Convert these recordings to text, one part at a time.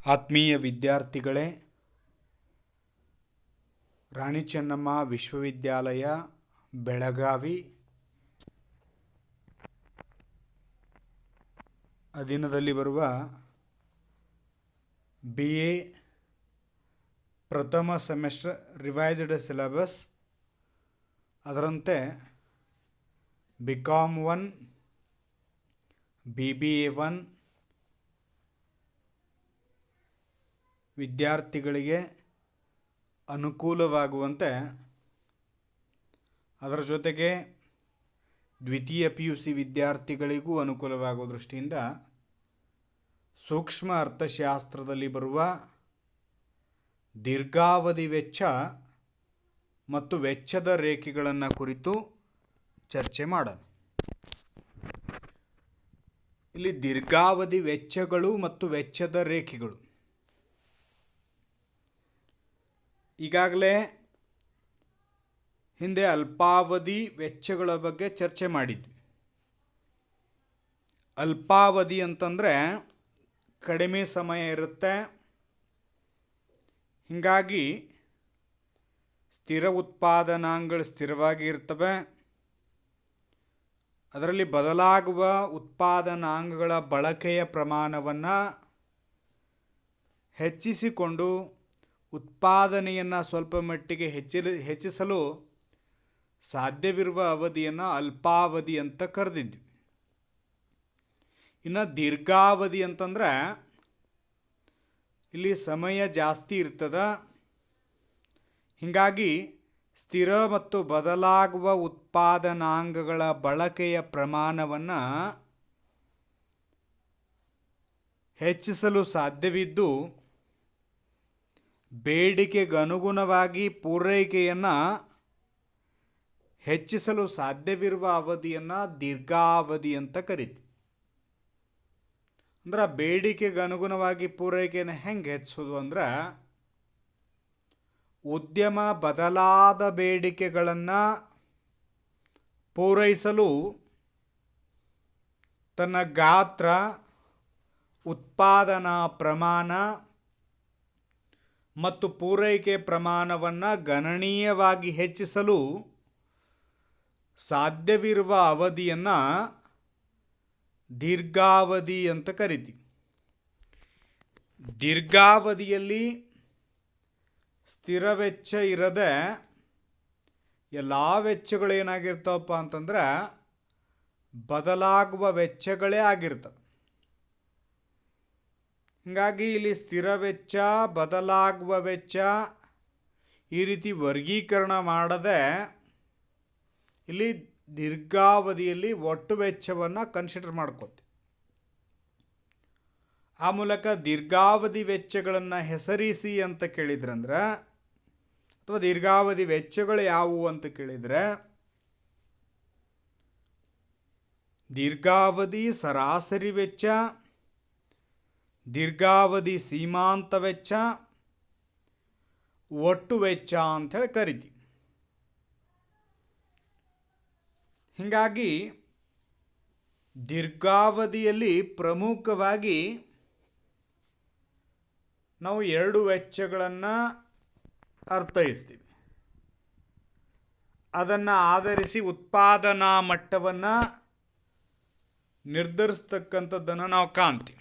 ಆತ್ಮೀಯ ವಿದ್ಯಾರ್ಥಿಗಳೇ, ರಾಣಿ ಚೆನ್ನಮ್ಮ ವಿಶ್ವವಿದ್ಯಾಲಯ ಬೆಳಗಾವಿ ಅಧೀನದಲ್ಲಿ ಬರುವ BA ಪ್ರಥಮ ಸೆಮೆಸ್ಟರ್ ರಿವೈಸ್ಡ್ ಸಿಲೆಬಸ್ ಅದರಂತೆ BCom 1 BBA 1 ವಿದ್ಯಾರ್ಥಿಗಳಿಗೆ ಅನುಕೂಲವಾಗುವಂತೆ, ಅದರ ಜೊತೆಗೆ ದ್ವಿತೀಯ PUC ವಿದ್ಯಾರ್ಥಿಗಳಿಗೂ ಅನುಕೂಲವಾಗುವ ದೃಷ್ಟಿಯಿಂದ ಸೂಕ್ಷ್ಮ ಅರ್ಥಶಾಸ್ತ್ರದಲ್ಲಿ ಬರುವ ದೀರ್ಘಾವಧಿ ವೆಚ್ಚ ಮತ್ತು ವೆಚ್ಚದ ರೇಖೆಗಳನ್ನು ಕುರಿತು ಚರ್ಚೆ ಮಾಡೋಣ. ಇಲ್ಲಿ ದೀರ್ಘಾವಧಿ ವೆಚ್ಚಗಳು ಮತ್ತು ವೆಚ್ಚದ ರೇಖೆಗಳು ಈಗಾಗಲೇ ಹಿಂದೆ ಅಲ್ಪಾವಧಿ ವೆಚ್ಚಗಳ ಬಗ್ಗೆ ಚರ್ಚೆ ಮಾಡಿದ್ವಿ. ಅಲ್ಪಾವಧಿ ಅಂತಂದರೆ ಕಡಿಮೆ ಸಮಯ ಇರುತ್ತೆ, ಹೀಗಾಗಿ ಸ್ಥಿರ ಉತ್ಪಾದನಾಂಗಗಳು ಸ್ಥಿರವಾಗಿ ಇರ್ತವೆ. ಅದರಲ್ಲಿ ಬದಲಾಗುವ ಉತ್ಪಾದನಾಂಗಗಳ ಬಳಕೆಯ ಪ್ರಮಾಣವನ್ನು ಹೆಚ್ಚಿಸಿಕೊಂಡು ಉತ್ಪಾದನೆಯನ್ನು ಸ್ವಲ್ಪ ಮಟ್ಟಿಗೆ ಹೆಚ್ಚಿಸಲು ಸಾಧ್ಯವಿರುವ ಅವಧಿಯನ್ನು ಅಲ್ಪಾವಧಿ ಅಂತ ಕರೆದಿದ್ವಿ. ಇನ್ನು ದೀರ್ಘಾವಧಿ ಅಂತಂದರೆ ಇಲ್ಲಿ ಸಮಯ ಜಾಸ್ತಿ ಇರ್ತದೆ, ಹೀಗಾಗಿ ಸ್ಥಿರ ಮತ್ತು ಬದಲಾಗುವ ಉತ್ಪಾದನಾಂಗಗಳ ಬಳಕೆಯ ಪ್ರಮಾಣವನ್ನು ಹೆಚ್ಚಿಸಲು ಸಾಧ್ಯವಿದ್ದು ಬೇಡಿಕೆಗೆ ಅನುಗುಣವಾಗಿ ಪೂರೈಕೆಯನ್ನು ಹೆಚ್ಚಿಸಲು ಸಾಧ್ಯವಿರುವ ಅವಧಿಯನ್ನು ದೀರ್ಘಾವಧಿ ಅಂತ ಕರಿತೀವಿ. ಅಂದ್ರೆ ಬೇಡಿಕೆಗೆ ಅನುಗುಣವಾಗಿ ಪೂರೈಕೆಯನ್ನು ಹೆಂಗೆ ಹೆಚ್ಚಿಸೋದು ಅಂದ್ರೆ, ಉದ್ಯಮ ಬದಲಾದ ಬೇಡಿಕೆಗಳನ್ನು ಪೂರೈಸಲು ತನ್ನ ಗಾತ್ರ, ಉತ್ಪಾದನಾ ಪ್ರಮಾಣ ಮತ್ತು ಪೂರೈಕೆ ಪ್ರಮಾಣವನ್ನು ಗಣನೀಯವಾಗಿ ಹೆಚ್ಚಿಸಲು ಸಾಧ್ಯವಿರುವ ಅವಧಿಯನ್ನು ದೀರ್ಘಾವಧಿ ಅಂತ ಕರಿತೀವಿ. ದೀರ್ಘಾವಧಿಯಲ್ಲಿ ಸ್ಥಿರ ವೆಚ್ಚ ಇರದೆ ಎಲ್ಲ ವೆಚ್ಚಗಳು ಏನಾಗಿರ್ತಾವಪ್ಪ ಅಂತಂದ್ರೆ ಬದಲಾಗುವ ವೆಚ್ಚಗಳೇ ಆಗಿರ್ತವೆ. ಹೀಗಾಗಿ ಇಲ್ಲಿ ಸ್ಥಿರ ವೆಚ್ಚ, ಬದಲಾಗುವ ವೆಚ್ಚ ಈ ರೀತಿ ವರ್ಗೀಕರಣ ಮಾಡದೆ ಇಲ್ಲಿ ದೀರ್ಘಾವಧಿಯಲ್ಲಿ ಒಟ್ಟು ವೆಚ್ಚವನ್ನು ಕನ್ಸಿಡರ್ ಮಾಡ್ಕೋತೀವಿ. ಆ ಮೂಲಕ ದೀರ್ಘಾವಧಿ ವೆಚ್ಚಗಳನ್ನು ಹೆಸರಿಸಿ ಅಂತ ಕೇಳಿದ್ರಂದ್ರೆ, ಅಥವಾ ದೀರ್ಘಾವಧಿ ವೆಚ್ಚಗಳು ಯಾವುವು ಅಂತ ಕೇಳಿದರೆ, ದೀರ್ಘಾವಧಿ ಸರಾಸರಿ ವೆಚ್ಚ, ದೀರ್ಘಾವಧಿ ಸೀಮಾಂತ ವೆಚ್ಚ, ಒಟ್ಟು ವೆಚ್ಚ ಅಂಥೇಳಿ ಕರಿತೀವಿ. ಹೀಗಾಗಿ ದೀರ್ಘಾವಧಿಯಲ್ಲಿ ಪ್ರಮುಖವಾಗಿ ನಾವು ಎರಡು ವೆಚ್ಚಗಳನ್ನು ಅರ್ಥೈಸ್ತೀವಿ. ಅದನ್ನು ಆಧರಿಸಿ ಉತ್ಪಾದನಾ ಮಟ್ಟವನ್ನು ನಿರ್ಧರಿಸ್ತಕ್ಕಂಥದ್ದನ್ನು ನಾವು ಕಾಣ್ತೀವಿ.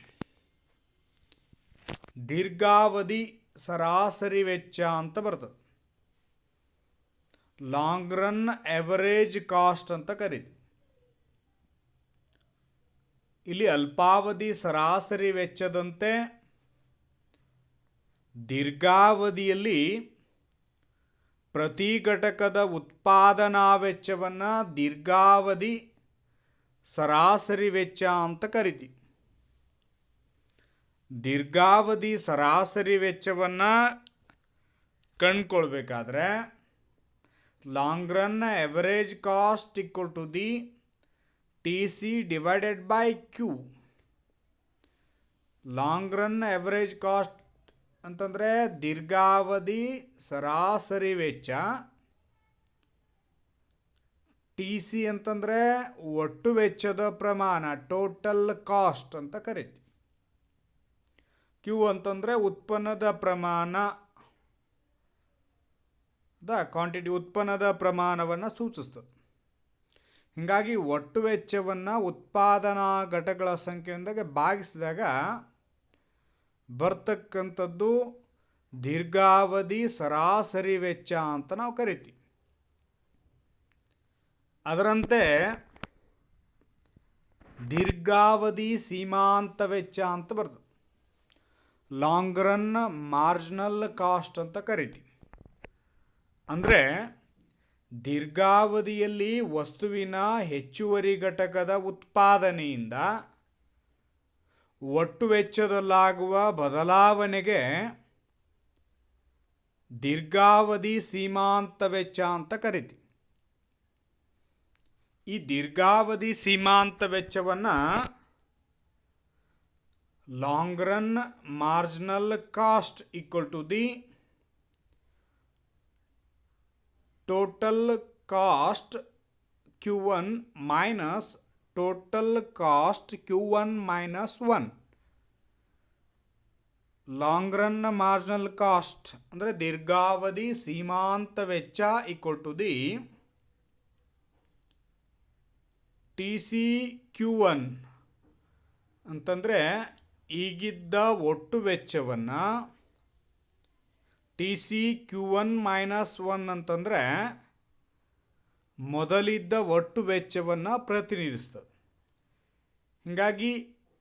ದೀರ್ಘಾವಧಿ ಸರಾಸರಿ ವೆಚ್ಚ ಅಂತ ಬರ್ತದೆ, ಲಾಂಗ್ ರನ್ ಎವರೇಜ್ ಕಾಸ್ಟ್ ಅಂತ ಕರೀತೀವಿ. ಇಲ್ಲಿ ಅಲ್ಪಾವಧಿ ಸರಾಸರಿ ವೆಚ್ಚದಂತೆ ದೀರ್ಘಾವಧಿಯಲ್ಲಿ ಪ್ರತಿ ಘಟಕದ ಉತ್ಪಾದನಾ ವೆಚ್ಚವನ್ನು ದೀರ್ಘಾವಧಿ ಸರಾಸರಿ ವೆಚ್ಚ ಅಂತ ಕರಿತೀವಿ. ದೀರ್ಘಾವಧಿ ಸರಾಸರಿ ವೆಚ್ಚವನ್ನು ಕಂಡುಕೊಳ್ಬೇಕಾದ್ರೆ long run average cost equal to the TC divided by Q. Long run average cost ಅಂತಂದರೆ ದೀರ್ಘಾವಧಿ ಸರಾಸರಿ ವೆಚ್ಚ, TC ಅಂತಂದರೆ ಒಟ್ಟು ವೆಚ್ಚದ ಪ್ರಮಾಣ, ಟೋಟಲ್ ಕಾಸ್ಟ್ ಅಂತ ಕರಿತೀವಿ. ಕ್ಯೂ ಅಂತಂದರೆ ಉತ್ಪನ್ನದ ಪ್ರಮಾಣ, ಕ್ವಾಂಟಿಟಿ ಉತ್ಪನ್ನದ ಪ್ರಮಾಣವನ್ನು ಸೂಚಿಸ್ತದೆ. ಹೀಗಾಗಿ ಒಟ್ಟು ವೆಚ್ಚವನ್ನು ಉತ್ಪಾದನಾ ಘಟಕಗಳ ಸಂಖ್ಯೆಯೊಂದಿಗೆ ಭಾಗಿಸಿದಾಗ ಬರ್ತಕ್ಕಂಥದ್ದು ದೀರ್ಘಾವಧಿ ಸರಾಸರಿ ವೆಚ್ಚ ಅಂತ ನಾವು ಕರಿತೀವಿ. ಅದರಂತೆ ದೀರ್ಘಾವಧಿ ಸೀಮಾಂತ ವೆಚ್ಚ ಅಂತ ಬರ್ತದೆ. ಲಾಂಗ್ ರನ್ ಮಾರ್ಜಿನಲ್ ಕಾಸ್ಟ್ ಅಂತ ಕರಿತೀವಿ. ಅಂದರೆ ದೀರ್ಘಾವಧಿಯಲ್ಲಿ ವಸ್ತುವಿನ ಹೆಚ್ಚುವರಿ ಘಟಕದ ಉತ್ಪಾದನೆಯಿಂದ ಒಟ್ಟು ವೆಚ್ಚದಲ್ಲಾಗುವ ಬದಲಾವಣೆಗೆ ದೀರ್ಘಾವಧಿ ಸೀಮಾಂತ ವೆಚ್ಚ ಅಂತ ಕರಿತೀವಿ. ಈ ದೀರ್ಘಾವಧಿ ಸೀಮಾಂತ ವೆಚ್ಚವನ್ನು long run marginal cost equal to the total cost Q1 minus total cost Q1 minus 1. Long run marginal cost ಅಂದರೆ ದೀರ್ಘಾವಧಿ ಸೀಮಾಂತ ವೆಚ್ಚ ಈಕ್ವಲ್ ಟು ದಿ TCQ1 ಅಂತಂದರೆ ಈಗಿದ್ದ ಒಟ್ಟು ವೆಚ್ಚವನ್ನು TCQ1 ಮೈನಸ್ 1 ಅಂತಂದರೆ ಮೊದಲಿದ್ದ ಒಟ್ಟು ವೆಚ್ಚವನ್ನು ಪ್ರತಿನಿಧಿಸ್ತದೆ. ಹೀಗಾಗಿ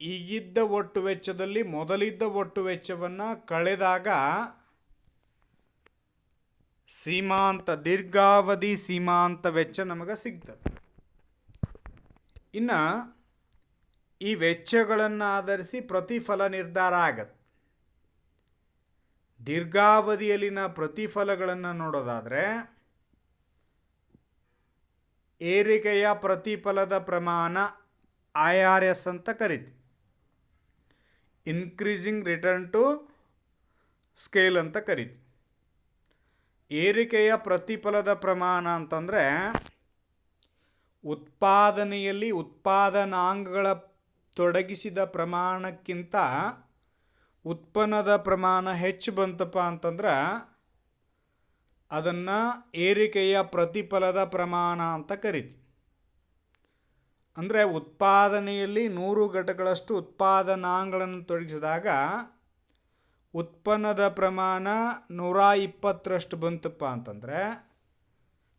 ಈಗಿದ್ದ ಒಟ್ಟು ವೆಚ್ಚದಲ್ಲಿ ಮೊದಲಿದ್ದ ಒಟ್ಟು ವೆಚ್ಚವನ್ನು ಕಳೆದಾಗ ದೀರ್ಘಾವಧಿ ಸೀಮಾಂತ ವೆಚ್ಚ ನಮಗೆ ಸಿಗ್ತದೆ. ಇನ್ನು ಈ ವೆಚ್ಚಗಳನ್ನು ಆಧರಿಸಿ ಪ್ರತಿಫಲ ನಿರ್ಧಾರ ಆಗತ್ತೆ. ದೀರ್ಘಾವಧಿಯಲ್ಲಿನ ಪ್ರತಿಫಲಗಳನ್ನು ನೋಡೋದಾದರೆ ಏರಿಕೆಯ ಪ್ರತಿಫಲದ ಪ್ರಮಾಣ IRS ಅಂತ ಕರಿತೀವಿ. ಇನ್ಕ್ರೀಸಿಂಗ್ ರಿಟರ್ನ್ ಟು ಸ್ಕೇಲ್ ಅಂತ ಕರಿತೀವಿ. ಏರಿಕೆಯ ಪ್ರತಿಫಲದ ಪ್ರಮಾಣ ಅಂತಂದರೆ ಉತ್ಪಾದನೆಯಲ್ಲಿ ಉತ್ಪಾದನಾಂಗಗಳ ತೊಡಗಿಸಿದ ಪ್ರಮಾಣಕ್ಕಿಂತ ಉತ್ಪನ್ನದ ಪ್ರಮಾಣ ಹೆಚ್ಚು ಬಂತಪ್ಪ ಅಂತಂದ್ರೆ ಅದನ್ನು ಏರಿಕೆಯ ಪ್ರತಿಫಲದ ಪ್ರಮಾಣ ಅಂತ ಕರಿತೀವಿ. ಅಂದರೆ ಉತ್ಪಾದನೆಯಲ್ಲಿ 100 ಘಟಕಗಳಷ್ಟು ಉತ್ಪಾದನಾಂಗಗಳನ್ನು ತೊಡಗಿಸಿದಾಗ ಉತ್ಪನ್ನದ ಪ್ರಮಾಣ 120ರಷ್ಟು ಬಂತಪ್ಪ ಅಂತಂದರೆ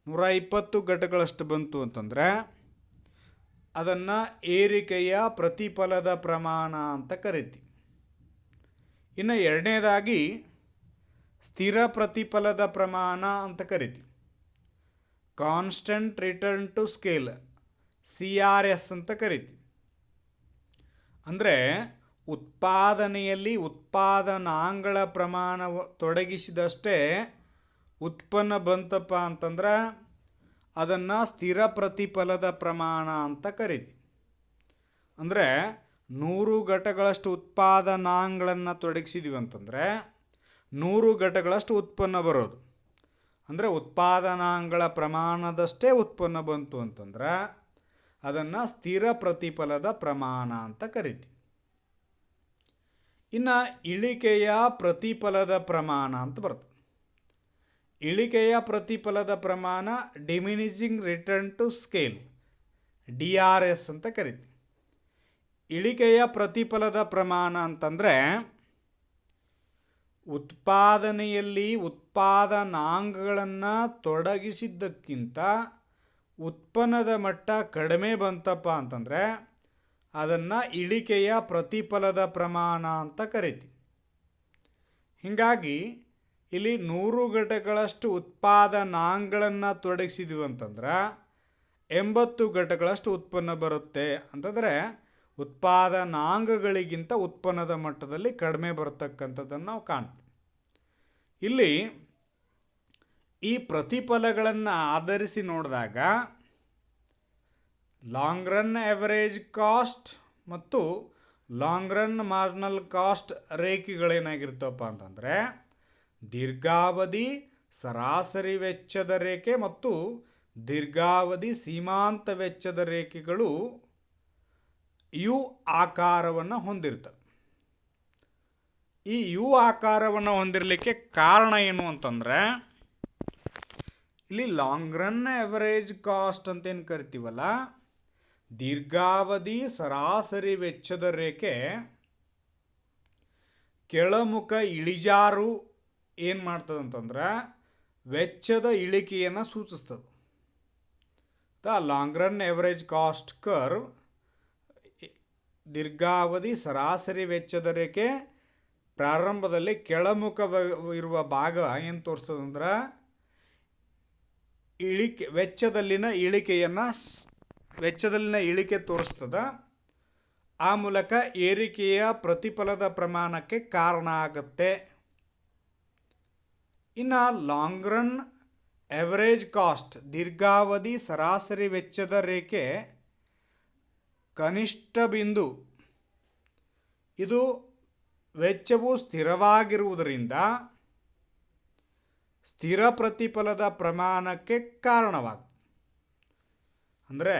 120 ಘಟಕಗಳಷ್ಟು ಬಂತು ಅಂತಂದರೆ ಅದನ್ನು ಏರಿಕೆಯ ಪ್ರತಿಫಲದ ಪ್ರಮಾಣ ಅಂತ ಕರಿತೀವಿ. ಇನ್ನು ಎರಡನೇದಾಗಿ ಸ್ಥಿರ ಪ್ರತಿಫಲದ ಪ್ರಮಾಣ ಅಂತ ಕರಿತೀವಿ. Constant return to scale CRS ಅಂತ ಕರಿತೀವಿ. ಅಂದರೆ ಉತ್ಪಾದನೆಯಲ್ಲಿ ಉತ್ಪಾದನಾಂಗಗಳ ಪ್ರಮಾಣ ತೊಡಗಿಸಿದಷ್ಟೇ ಉತ್ಪನ್ನ ಬಂತಪ್ಪ ಅಂತಂದ್ರೆ ಅದನ್ನು ಸ್ಥಿರ ಪ್ರತಿಫಲದ ಪ್ರಮಾಣ ಅಂತ ಕರಿತೀವಿ. ಅಂದರೆ 100 ಘಟಕಗಳಷ್ಟು ಉತ್ಪಾದನಾಂಗಗಳನ್ನು ತೊಡಗಿಸಿದ್ದೀವಿ ಅಂತಂದರೆ 100 ಘಟಕಗಳಷ್ಟು ಉತ್ಪನ್ನ ಬರೋದು. ಅಂದರೆ ಉತ್ಪಾದನಾಂಗಗಳ ಪ್ರಮಾಣದಷ್ಟೇ ಉತ್ಪನ್ನ ಬಂತು ಅಂತಂದ್ರೆ ಅದನ್ನು ಸ್ಥಿರ ಪ್ರತಿಫಲದ ಪ್ರಮಾಣ ಅಂತ ಕರಿತೀವಿ. ಇನ್ನು ಇಳಿಕೆಯ ಪ್ರತಿಫಲದ ಪ್ರಮಾಣ ಅಂತ ಬರ್ತದೆ. ಇಳಿಕೆಯ ಪ್ರತಿಫಲದ ಪ್ರಮಾಣ diminishing return to scale DRS ಅಂತ ಕರಿತೀವಿ. ಇಳಿಕೆಯ ಪ್ರತಿಫಲದ ಪ್ರಮಾಣ ಅಂತಂದರೆ ಉತ್ಪಾದನೆಯಲ್ಲಿ ಉತ್ಪಾದನಾಂಗಗಳನ್ನು ತೊಡಗಿಸಿದ್ದಕ್ಕಿಂತ ಉತ್ಪನ್ನದ ಮಟ್ಟ ಕಡಿಮೆ ಬಂತಪ್ಪ ಅಂತಂದರೆ ಅದನ್ನು ಇಳಿಕೆಯ ಪ್ರತಿಫಲದ ಪ್ರಮಾಣ ಅಂತ ಕರಿತೀವಿ. ಹೀಗಾಗಿ ಇಲ್ಲಿ 100 ಘಟಕಗಳಷ್ಟು ಉತ್ಪಾದನಾಂಗಗಳನ್ನು ತೊಡಗಿಸಿದ್ವಿ ಅಂತಂದ್ರೆ 80 ಘಟಕಗಳಷ್ಟು ಉತ್ಪನ್ನ ಬರುತ್ತೆ ಅಂತಂದರೆ ಉತ್ಪಾದನಾಂಗಗಳಿಗಿಂತ ಉತ್ಪನ್ನದ ಮಟ್ಟದಲ್ಲಿ ಕಡಿಮೆ ಬರತಕ್ಕಂಥದ್ದನ್ನು ನಾವು ಕಾಣ್ತೀವಿ. ಇಲ್ಲಿ ಈ ಪ್ರತಿಫಲಗಳನ್ನು ಆಧರಿಸಿ ನೋಡಿದಾಗ ಲಾಂಗ್ ರನ್ ಆವರೇಜ್ ಕಾಸ್ಟ್ ಮತ್ತು ಲಾಂಗ್ ರನ್ ಮಾರ್ಜಿನಲ್ ಕಾಸ್ಟ್ ರೇಖೆಗಳೇನಾಗಿರ್ತವಪ್ಪ ಅಂತಂದರೆ ದೀರ್ಘಾವಧಿ ಸರಾಸರಿ ವೆಚ್ಚದ ರೇಖೆ ಮತ್ತು ದೀರ್ಘಾವಧಿ ಸೀಮಾಂತ ವೆಚ್ಚದ ರೇಖೆಗಳು ಯು ಆಕಾರವನ್ನು ಹೊಂದಿರ್ತವೆ. ಈ ಯು ಆಕಾರವನ್ನು ಹೊಂದಿರಲಿಕ್ಕೆ ಕಾರಣ ಏನು ಅಂತಂದರೆ, ಇಲ್ಲಿ ಲಾಂಗ್ ರನ್ ಆವರೇಜ್ ಕಾಸ್ಟ್ ಅಂತೇನು ಕರಿತೀವಲ್ಲ, ದೀರ್ಘಾವಧಿ ಸರಾಸರಿ ವೆಚ್ಚದ ರೇಖೆ ಕೆಳಮುಖ ಇಳಿಜಾರು ಏನು ಮಾಡ್ತದಂತಂದ್ರೆ ವೆಚ್ಚದ ಇಳಿಕೆಯನ್ನು ಸೂಚಿಸ್ತದೆ. The long run average cost curve, ದೀರ್ಘಾವಧಿ ಸರಾಸರಿ ವೆಚ್ಚದ ರೇಖೆ ಪ್ರಾರಂಭದಲ್ಲಿ ಕೆಳಮುಖವಿರುವ ಭಾಗ ಏನು ತೋರಿಸ್ತದಂದ್ರೆ ವೆಚ್ಚದಲ್ಲಿನ ಇಳಿಕೆ ತೋರಿಸ್ತದೆ. ಆ ಮೂಲಕ ಏರಿಕೆಯ ಪ್ರತಿಫಲದ ಪ್ರಮಾಣಕ್ಕೆ ಕಾರಣ ಆಗುತ್ತೆ. ಇನ್ನು ಲಾಂಗ್ ರನ್ ಆವರೇಜ್ ಕಾಸ್ಟ್, ದೀರ್ಘಾವಧಿ ಸರಾಸರಿ ವೆಚ್ಚದ ರೇಖೆ ಕನಿಷ್ಠ ಬಿಂದು, ಇದು ವೆಚ್ಚವು ಸ್ಥಿರವಾಗಿರುವುದರಿಂದ ಸ್ಥಿರ ಪ್ರತಿಫಲದ ಪ್ರಮಾಣಕ್ಕೆ ಕಾರಣವಾಗ್ತದೆ. ಅಂದರೆ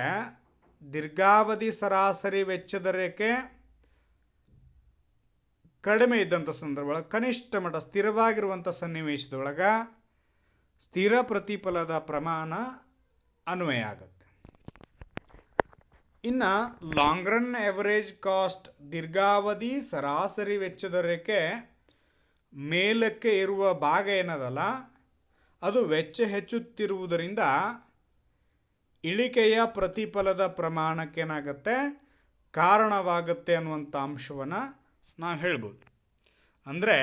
ದೀರ್ಘಾವಧಿ ಸರಾಸರಿ ವೆಚ್ಚದ ರೇಖೆ ಕಡಿಮೆ ಇದ್ದಂಥ ಸಂದರ್ಭದೊಳಗೆ, ಕನಿಷ್ಠ ಮಟ್ಟ ಸ್ಥಿರವಾಗಿರುವಂಥ ಸನ್ನಿವೇಶದೊಳಗೆ ಸ್ಥಿರ ಪ್ರತಿಫಲದ ಪ್ರಮಾಣ ಅನ್ವಯ ಆಗುತ್ತೆ. ಇನ್ನು ಲಾಂಗ್ ರನ್ ಆವರೇಜ್ ಕಾಸ್ಟ್, ದೀರ್ಘಾವಧಿ ಸರಾಸರಿ ವೆಚ್ಚದ ರೇಖೆ ಮೇಲಕ್ಕೆ ಇರುವ ಭಾಗ ಏನದಲ್ಲ, ಅದು ವೆಚ್ಚ ಹೆಚ್ಚುತ್ತಿರುವುದರಿಂದ ಇಳಿಕೆಯ ಪ್ರತಿಫಲದ ಪ್ರಮಾಣಕ್ಕೇನಾಗುತ್ತೆ, ಕಾರಣವಾಗುತ್ತೆ ಅನ್ನುವಂಥ ಅಂಶವನ್ನು ನಾವು ಹೇಳ್ಬೋದು. ಅಂದರೆ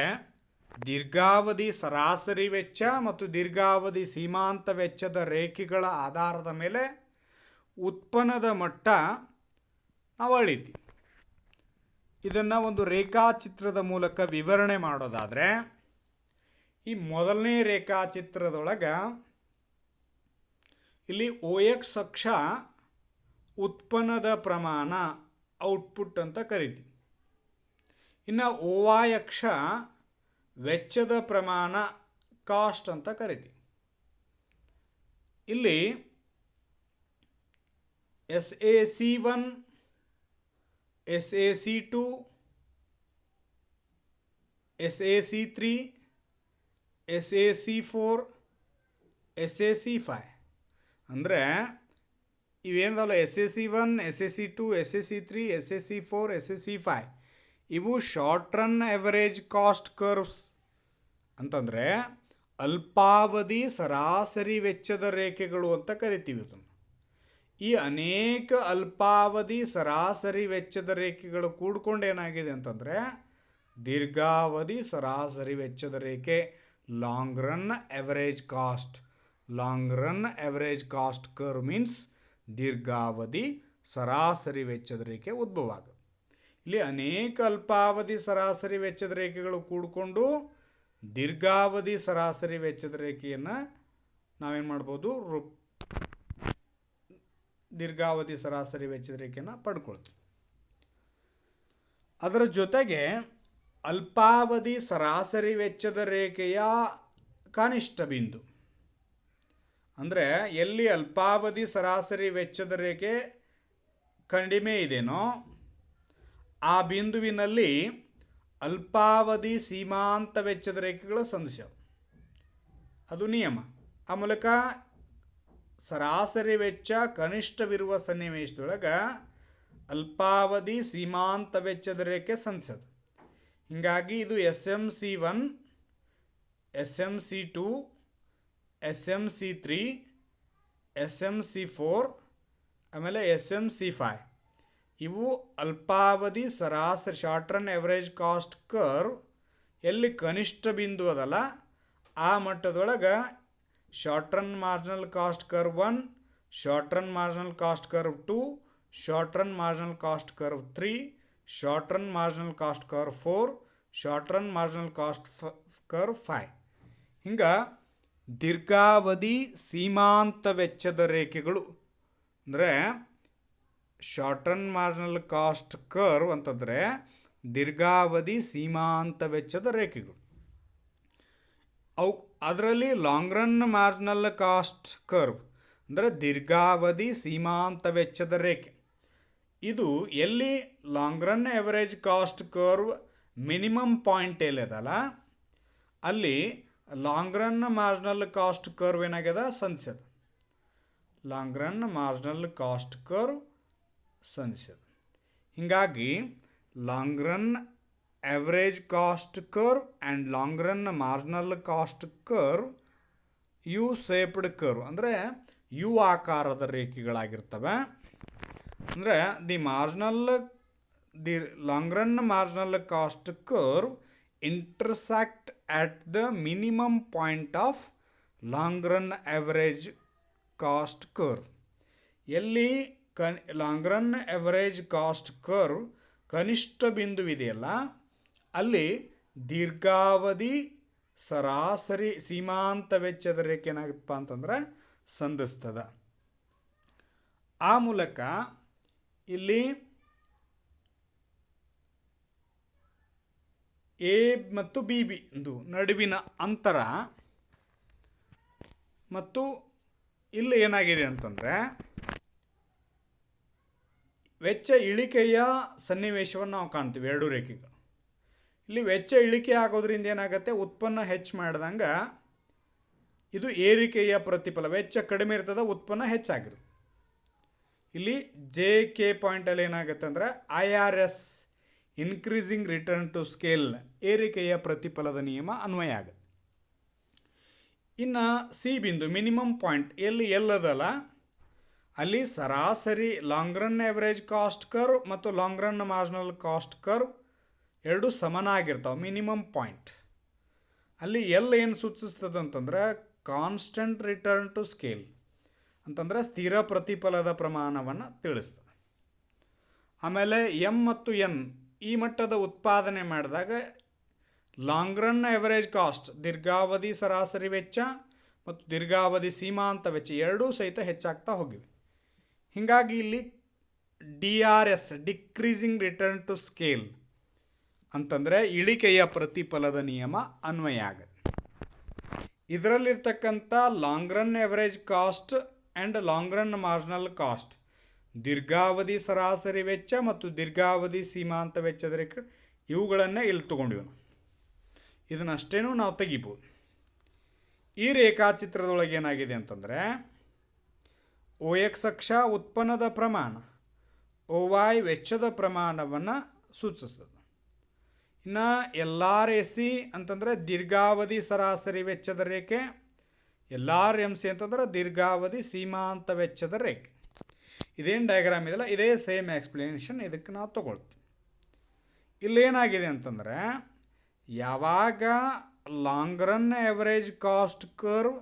ದೀರ್ಘಾವಧಿ ಸರಾಸರಿ ವೆಚ್ಚ ಮತ್ತು ದೀರ್ಘಾವಧಿ ಸೀಮಾಂತ ವೆಚ್ಚದ ರೇಖೆಗಳ ಆಧಾರದ ಮೇಲೆ ಉತ್ಪನ್ನದ ಮಟ್ಟ ನಾವು ಅಳಿತೀವಿ. ಇದನ್ನು ಒಂದು ರೇಖಾಚಿತ್ರದ ಮೂಲಕ ವಿವರಣೆ ಮಾಡೋದಾದರೆ, ಈ ಮೊದಲನೇ ರೇಖಾಚಿತ್ರದೊಳಗೆ ಇಲ್ಲಿ OX ಅಕ್ಷ ಉತ್ಪನ್ನದ ಪ್ರಮಾಣ, ಔಟ್ಪುಟ್ ಅಂತ ಕರಿತೀವಿ. ಇನ್ನು OY ಅಕ್ಷ ವೆಚ್ಚದ ಪ್ರಮಾಣ, ಕಾಸ್ಟ್ ಅಂತ ಕರಿತೀವಿ. ಇಲ್ಲಿ SAC1, SAC2, SAC3, SAC4, SAC5 ಅಂದರೆ ಇವೇನದಲ್ಲ, SAC1, SAC2, SAC3, SAC4, SAC5 ಇವು short run average cost curves ಅಂತಂದರೆ ಅಲ್ಪಾವಧಿ ಸರಾಸರಿ ವೆಚ್ಚದ ರೇಖೆಗಳು ಅಂತ ಕರಿತೀವಿ ಇದನ್ನು. ಈ ಅನೇಕ ಅಲ್ಪಾವಧಿ ಸರಾಸರಿ ವೆಚ್ಚದ ರೇಖೆಗಳು ಕೂಡ್ಕೊಂಡು ಏನಾಗಿದೆ ಅಂತಂದರೆ ದೀರ್ಘಾವಧಿ ಸರಾಸರಿ ವೆಚ್ಚದ ರೇಖೆ, long run average cost. Long run average cost curve means ದೀರ್ಘಾವಧಿ ಸರಾಸರಿ ವೆಚ್ಚದ ರೇಖೆ ಉದ್ಭವ ಆಗುತ್ತೆ. ಇಲ್ಲಿ ಅನೇಕ ಅಲ್ಪಾವಧಿ ಸರಾಸರಿ ವೆಚ್ಚದ ರೇಖೆಗಳು ಕೂಡಿಕೊಂಡು ದೀರ್ಘಾವಧಿ ಸರಾಸರಿ ವೆಚ್ಚದ ರೇಖೆಯನ್ನು ನಾವೇನು ಮಾಡ್ಬೋದು, ದೀರ್ಘಾವಧಿ ಸರಾಸರಿ ವೆಚ್ಚದ ರೇಖೆಯನ್ನು ಪಡ್ಕೊಳ್ತೀವಿ. ಅದರ ಜೊತೆಗೆ ಅಲ್ಪಾವಧಿ ಸರಾಸರಿ ವೆಚ್ಚದ ರೇಖೆಯ ಕನಿಷ್ಠ ಬಿಂದು, ಅಂದರೆ ಎಲ್ಲಿ ಅಲ್ಪಾವಧಿ ಸರಾಸರಿ ವೆಚ್ಚದ ರೇಖೆ ಕಡಿಮೆ ಇದೆಯೋ ಆ ಬಿಂದುವಿನಲ್ಲಿ ಅಲ್ಪಾವಧಿ ಸೀಮಾಂತ ವೆಚ್ಚದ ರೇಖೆಗಳು ಸಂಧಿಸ್ಯಾವ. ಅದು ನಿಯಮ. ಆ ಮೂಲಕ ಸರಾಸರಿ ವೆಚ್ಚ ಕನಿಷ್ಠವಿರುವ ಸನ್ನಿವೇಶದೊಳಗೆ ಅಲ್ಪಾವಧಿ ಸೀಮಾಂತ ವೆಚ್ಚದ ರೇಖೆ ಸಂಧಿಸೋದು. ಹೀಗಾಗಿ ಇದು SMC1, SMC2, SMC3, SMC4 ಆಮೇಲೆ SMC5 ಇವು ಅಲ್ಪಾವಧಿ ಸರಾಸರಿ short run average cost curve ಎಲ್ಲಿ ಕನಿಷ್ಠ ಬಿಂದು ಅದಲ್ಲ ಆ ಮಟ್ಟದೊಳಗೆ short run marginal cost curve 1, short run marginal cost curve 2, short run marginal cost curve 3, short run marginal cost curve 4, short run marginal cost curve 5. ಹಿಂಗೆ ದೀರ್ಘಾವಧಿ ಸೀಮಾಂತ ವೆಚ್ಚದ ರೇಖೆಗಳು ಅಂದರೆ short run marginal cost curve ಅಂತಂದರೆ ದೀರ್ಘಾವಧಿ ಸೀಮಾಂತ ವೆಚ್ಚದ ರೇಖೆಗಳು. ಅವು ಅದರಲ್ಲಿ long run marginal cost curve ಅಂದರೆ ದೀರ್ಘಾವಧಿ ಸೀಮಾಂತ ವೆಚ್ಚದ ರೇಖೆ. ಇದು ಎಲ್ಲಿ long run average cost curve minimum point ಎಲ್ಲಿದಲ್ಲ ಅಲ್ಲಿ long run marginal cost curve ಏನಾಗ್ಯದ ಸಂಧಿಸ್ಯದ. Long run marginal cost curve ಸಂಧಿಸ್ಯದ. ಹೀಗಾಗಿ long run average cost curve and long run marginal cost curve U shaped curve ಅಂದರೆ U ಆಕಾರದ ರೇಖೆಗಳಾಗಿರ್ತವೆ. ಅಂದರೆ the long run marginal cost curve intersect at the minimum point of long run average cost curve. ಎಲ್ಲಿ long run average cost curve ಕನಿಷ್ಠ ಬಿಂದುವಿದೆಯಲ್ಲ ಅಲ್ಲಿ ದೀರ್ಘಾವಧಿ ಸರಾಸರಿ ಸೀಮಾಂತ ವೆಚ್ಚದ ರೇಖೆ ಏನಾಗುತ್ತಪ್ಪ ಅಂತಂದ್ರೆ ಸಂಧಿಸ್ತದ. ಆ ಮೂಲಕ ಇಲ್ಲಿ ಎ ಮತ್ತು ಬಿ ಬಿಂದು ನಡುವಿನ ಅಂತರ ಮತ್ತು ಇಲ್ಲಿ ಏನಾಗಿದೆ ಅಂತಂದರೆ ವೆಚ್ಚ ಇಳಿಕೆಯ ಸನ್ನಿವೇಶವನ್ನು ನಾವು ಕಾಣ್ತೀವಿ ಎರಡು ರೇಖೆಗಳು. ಇಲ್ಲಿ ವೆಚ್ಚ ಇಳಿಕೆ ಆಗೋದ್ರಿಂದ ಏನಾಗುತ್ತೆ, ಉತ್ಪನ್ನ ಹೆಚ್ಚು ಮಾಡಿದಂಗೆ ಇದು ಏರಿಕೆಯ ಪ್ರತಿಫಲ. ವೆಚ್ಚ ಕಡಿಮೆ ಇರ್ತದೆ, ಉತ್ಪನ್ನ ಹೆಚ್ಚಾಗಿರುತ್ತೆ. ಇಲ್ಲಿ ಜೆ ಕೆ ಪಾಯಿಂಟಲ್ಲಿ ಏನಾಗುತ್ತೆ ಅಂದರೆ IRS increasing return to scale ಏರಿಕೆಯ ಪ್ರತಿಫಲದ ನಿಯಮ ಅನ್ವಯ ಆಗುತ್ತೆ. ಇನ್ನು ಸಿ ಬಿಂದು ಮಿನಿಮಮ್ ಪಾಯಿಂಟ್ ಎಲ್ಲದಲ್ಲ ಅಲ್ಲಿ ಸರಾಸರಿ long run average cost curve ಮತ್ತು long run marginal cost curve ಎರಡು ಸಮನಾಗಿರ್ತಾವೆ. ಮಿನಿಮಮ್ ಪಾಯಿಂಟ್ ಅಲ್ಲಿ ಏನು ಸೂಚಿಸ್ತದೆ ಅಂತಂದ್ರೆ ಕಾನ್ಸ್ಟೆಂಟ್ ರಿಟರ್ನ್ ಟು ಸ್ಕೇಲ್ ಅಂತಂದರೆ ಸ್ಥಿರ ಪ್ರತಿಫಲದ ಪ್ರಮಾಣವನ್ನು ತಿಳಿಸ್ತದೆ. ಆಮೇಲೆ ಎಮ್ ಮತ್ತು ಎನ್ ಈ ಮಟ್ಟದ ಉತ್ಪಾದನೆ ಮಾಡಿದಾಗ ಲಾಂಗ್ ರನ್ ಆವರೇಜ್ ಕಾಸ್ಟ್ ದೀರ್ಘಾವಧಿ ಸರಾಸರಿ ವೆಚ್ಚ ಮತ್ತು ದೀರ್ಘಾವಧಿ ಸೀಮಾಂತ ವೆಚ್ಚ ಎರಡೂ ಸಹಿತ ಹೆಚ್ಚಾಗ್ತಾ ಹೋಗಿವೆ. ಹೀಗಾಗಿ ಇಲ್ಲಿ DRS decreasing return to scale ಅಂತಂದರೆ ಇಳಿಕೆಯ ಪ್ರತಿಫಲದ ನಿಯಮ ಅನ್ವಯ ಆಗುತ್ತೆ. ಇದರಲ್ಲಿರ್ತಕ್ಕಂಥ long run average cost and long run marginal cost ದೀರ್ಘಾವಧಿ ಸರಾಸರಿ ವೆಚ್ಚ ಮತ್ತು ದೀರ್ಘಾವಧಿ ಸೀಮಾಂತ ವೆಚ್ಚದ ರೇಖೆ ಇವುಗಳನ್ನೇ ಇಲ್ಲಿ ತೊಗೊಂಡಿವಿ ನಾವು. ಇದನ್ನಷ್ಟೇನೂ ನಾವು ತೆಗಿಬೋದು. ಈ ರೇಖಾಚಿತ್ರದೊಳಗೆ ಏನಾಗಿದೆ ಅಂತಂದರೆ OX ಅಕ್ಷ ಉತ್ಪನ್ನದ ಪ್ರಮಾಣ, OY ವೆಚ್ಚದ ಪ್ರಮಾಣವನ್ನು ಸೂಚಿಸ್ತದೆ. ಇನ್ನು LRAC ಅಂತಂದರೆ ದೀರ್ಘಾವಧಿ ಸರಾಸರಿ ವೆಚ್ಚದ ರೇಖೆ, LRMC ಅಂತಂದ್ರೆ ದೀರ್ಘಾವಧಿ ಸೀಮಾಂತ ವೆಚ್ಚದ ರೇಖೆ. ಇದೇನು ಡಯಾಗ್ರಾಮ್ ಇದೆಯಲ್ಲ ಇದೇ ಸೇಮ್ ಎಕ್ಸ್ಪ್ಲನೇಷನ್ ಇದಕ್ಕೆ ನಾವು ತಗೊಳ್ತೀವಿ. ಇಲ್ಲೇನಾಗಿದೆ ಅಂತಂದರೆ ಯಾವಾಗ long run average cost curve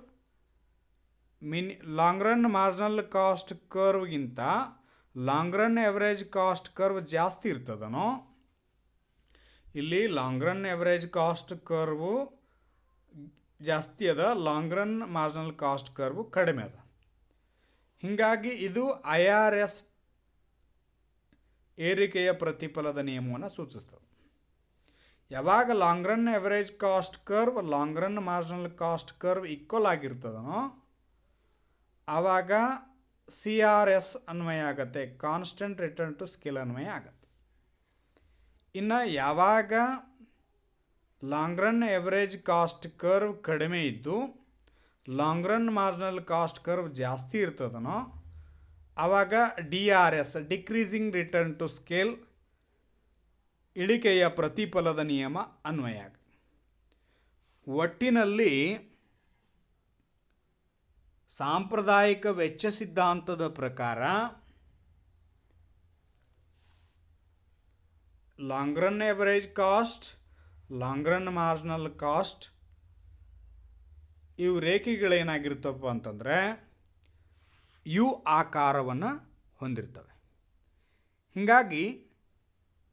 long run marginal cost ಕರ್ವ್ಗಿಂತ long run average cost curve ಜಾಸ್ತಿ ಇರ್ತದನೋ ಇಲ್ಲಿ long run average cost curve ಜಾಸ್ತಿ ಅದ, long run marginal cost curve ಕಡಿಮೆ ಅದ. ಹೀಗಾಗಿ ಇದು IRS ಏರಿಕೆಯ ಪ್ರತಿಫಲದ ನಿಯಮವನ್ನು ಸೂಚಿಸ್ತದೆ. ಯಾವಾಗ long run average cost curve long run marginal cost curve equal ಆಗಿರ್ತದನೋ ಆವಾಗ CRS ಅನ್ವಯ ಆಗುತ್ತೆ, ಕಾನ್ಸ್ಟೆಂಟ್ ರಿಟರ್ನ್ ಟು ಸ್ಕೇಲ್ ಅನ್ವಯ ಆಗುತ್ತೆ. ಇನ್ನು ಯಾವಾಗ long run average cost curve ಕಡಿಮೆ ಇದ್ದು long run marginal cost curve ಜಾಸ್ತಿ ಇರ್ತದನೋ ಆವಾಗ DRS decreasing return to scale ಇಳಿಕೆಯ ಪ್ರತಿಫಲದ ನಿಯಮ ಅನ್ವಯ ಆಗುತ್ತೆ. ಒಟ್ಟಿನಲ್ಲಿ ಸಾಂಪ್ರದಾಯಿಕ ವೆಚ್ಚ ಸಿದ್ಧಾಂತದ ಪ್ರಕಾರ long run average cost long run marginal cost ಇವು ರೇಖೆಗಳೇನಾಗಿರ್ತಪ್ಪ ಅಂತಂದರೆ ಯು ಆಕಾರವನ್ನು ಹೊಂದಿರ್ತವೆ. ಹೀಗಾಗಿ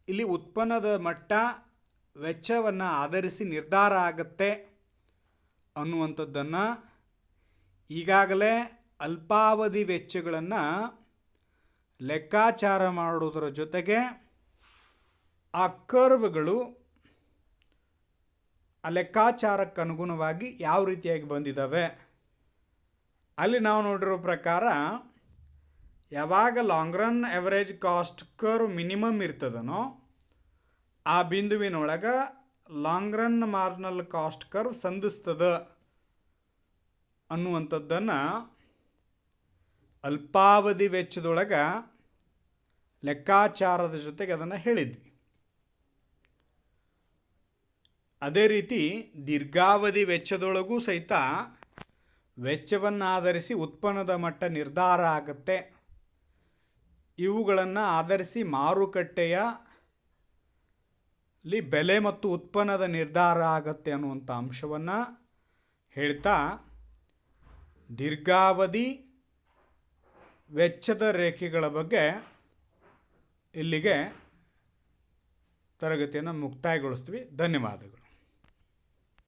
ಇಲ್ಲಿ ಉತ್ಪನ್ನದ ಮಟ್ಟ ವೆಚ್ಚವನ್ನು ಆಧರಿಸಿ ನಿರ್ಧಾರ ಆಗುತ್ತೆ ಅನ್ನುವಂಥದ್ದನ್ನು ಈಗಾಗಲೇ ಅಲ್ಪಾವಧಿ ವೆಚ್ಚಗಳನ್ನು ಲೆಕ್ಕಾಚಾರ ಮಾಡುವುದರ ಜೊತೆಗೆ ಆ ಕರ್ವ್ಗಳು ಆ ಲೆಕ್ಕಾಚಾರಕ್ಕೆ ಅನುಗುಣವಾಗಿ ಯಾವ ರೀತಿಯಾಗಿ ಬಂದಿದ್ದಾವೆ ಅಲ್ಲಿ ನಾವು ನೋಡಿರೋ ಪ್ರಕಾರ ಯಾವಾಗ long run average cost curve minimum ಇರ್ತದನೋ ಆ ಬಿಂದುವಿನೊಳಗೆ long run marginal cost curve ಸಂಧಿಸ್ತದ ಅನ್ನುವಂಥದ್ದನ್ನು ಅಲ್ಪಾವಧಿ ವೆಚ್ಚದೊಳಗೆ ಲೆಕ್ಕಾಚಾರದ ಜೊತೆಗೆ ಅದನ್ನು ಹೇಳಿದ್ವಿ. ಅದೇ ರೀತಿ ದೀರ್ಘಾವಧಿ ವೆಚ್ಚದೊಳಗೂ ಸಹಿತ ವೆಚ್ಚವನ್ನಾಧರಿಸಿ ಉತ್ಪನ್ನದ ಮಟ್ಟ ನಿರ್ಧಾರ ಆಗುತ್ತೆ. ಇವುಗಳನ್ನು ಆಧರಿಸಿ ಮಾರುಕಟ್ಟೆಯಲ್ಲಿ ಬೆಲೆ ಮತ್ತು ಉತ್ಪನ್ನದ ನಿರ್ಧಾರ ಆಗುತ್ತೆ ಅನ್ನುವಂಥ ಅಂಶವನ್ನು ಹೇಳ್ತಾ ದೀರ್ಘಾವಧಿ ವೆಚ್ಚದ ರೇಖೆಗಳ ಬಗ್ಗೆ ಇಲ್ಲಿಗೆ ತರಗತಿಯನ್ನು ಮುಕ್ತಾಯಗೊಳಿಸ್ತೀವಿ. ಧನ್ಯವಾದಗಳು.